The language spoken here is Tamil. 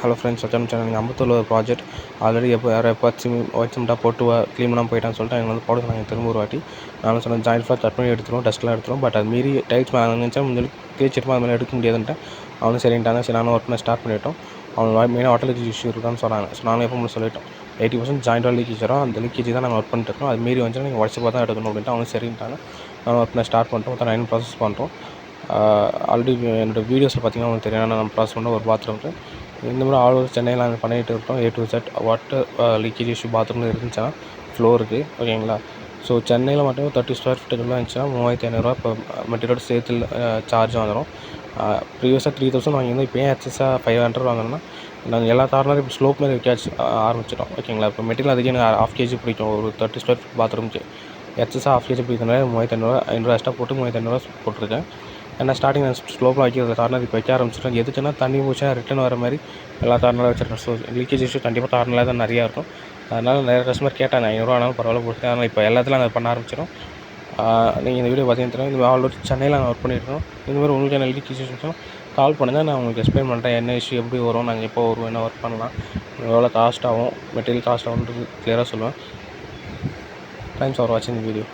Hello friends, வச்சம் channel. நீங்கள் அம்பத்தூரில் ஒரு ப்ராஜெக்ட் ஆல்ரெடி எப்போச்சும் ஒயிட் சிமெண்ட்டாக போட்டு க்ளீன் பண்ணாமல் போயிட்டான்னு சொல்லிட்டு எங்களை வந்து போட சொன்னாங்க திரும்ப ஒரு வாட்டி. நான் சொன்னேன் ஜாயிண்ட் ஃப்ளாட் கட் பண்ணி எடுத்துருவோம், டஸ்ட்லாம் எடுத்துருவோம். பட் அது மீறி டைல்ஸ் மேலே நினச்சா முடிஞ்சு தேய்ச்சிருப்போம், அது மேலே எடுக்க முடியாதுன்ட்டு அவனும் சரின்ட்டாங்க. சரி, நானும் ஒர்க் பண்ண ஸ்டார்ட் பண்ணிவிட்டோம். அவங்க மெயினாக வாட்டர் லீக்கேஜ் இஷ்யூ இருக்கான்னு சொன்னாங்க. ஸோ நானும் எப்போ முடியும் சொல்லிட்டோம். 80% ஜாயிண்டாக லீக்கேஜ் வரும், அந்த லீக்கேஜ் தான் நாங்கள் ஒர்க் பண்ணிட்டு இருக்கோம். அது மீறி வந்து நீங்கள் உடச்சி பார்த்தா எடுக்கணும் அப்படின்ட்டு அவங்க சரின்ட்டாங்க. நானும் ஒர்க் பண்ண ஸ்டார்ட் பண்ணிட்டோம். மொத்தம் 9 ப்ராசஸ் பண்ணுறோம். ஆல்ரெடி என்னோடய வீடியோஸில் பார்த்தீங்கன்னா உங்களுக்கு தெரியும், நான் ப்ராசஸ் பண்ண ஒரு பாத்ரூம் இந்த மாதிரி ஆல் ஓவர் சென்னையில் நாங்கள் பண்ணிகிட்டு இருக்கோம். A to Z water leakage issue பாத்ரூமில் இருந்துச்சுன்னா ஃப்ளோருக்கு ஓகேங்களா. ஸோ சென்னையில் மட்டும் 30 ஸ்கொயர் ஃபீட்டுக்குள்ளே இருந்துச்சுன்னா 3500 இப்போ மெட்டீரியலோட சேர்த்து சார்ஜ் வந்துடும். ப்ரீவியஸாக 3000 வாங்கியிருந்தோம். இப்போ ஏன் எக்ஸஸாக 500 வாங்கணும்னா நாங்கள் எல்லா கார்னரும் இப்போ ஸ்லோப் மாதிரி வைக்க ஆரம்பிச்சிட்டோம் ஓகேங்களா. இப்போ மெட்டீரியல் அதுக்கு எனக்கு 1/2 kg பிடிக்கும். ஒரு 30 ஸ்கொயர் ஃபீட் பாத்ரூமுக்கு எக்ஸஸாக 1/2 kg பிடிக்கிறதுனால 3500 500 எக்ஸ்ட்ரா போட்டு 3500 போட்டிருக்கேன். ஏன்னா ஸ்டார்டிங் நான் ஸ்லோப்பில் வைக்கிறது கார்னர் இப்போ வைக்க ஆரம்பிச்சிட்டேன். எதுக்குன்னா தண்ணி பூச்சா ரிட்டன் வர மாதிரி எல்லா கார்னரும் வச்சிருக்கேன். ஸோ லீக்கேஜ் இஷ்யூ கண்டிப்பாக கார்னரில் தான் நிறையா இருக்கும். அதனால் நிறைய கஸ்டமர் கேட்டாங்க, 500 ஆனாலும் பரவாயில்ல கொடுத்தேன். ஆனால் இப்போ எல்லாத்துலையும் நாங்கள் பண்ண ஆரம்பிச்சிடும். நீங்கள் இந்த வீடியோ பார்த்தீங்கன்னா தெரியும். இந்த ஆல்ரெடி சென்னையில் நாங்கள் ஒர்க் பண்ணியிருக்கோம். இந்த மாதிரி உங்களுக்கு என்ன லீக்கேஜ் இஷ்யூ கால் பண்ணுங்கள், நான் உங்களுக்கு எக்ஸ்பிளைன் பண்ணுறேன். என்ன இஷ்யூ எப்படி வரும், நாங்கள் எப்போ வருவோம், என்ன ஒர்க் பண்ணலாம், எவ்வளோ காஸ்ட் ஆகும், மெட்டீரியல் காஸ்ட் ஆகுன்றது கிளியராக சொல்லுவேன். தேங்க்ஸ் ஃபார் வாட்சிங் தி வீடியோ.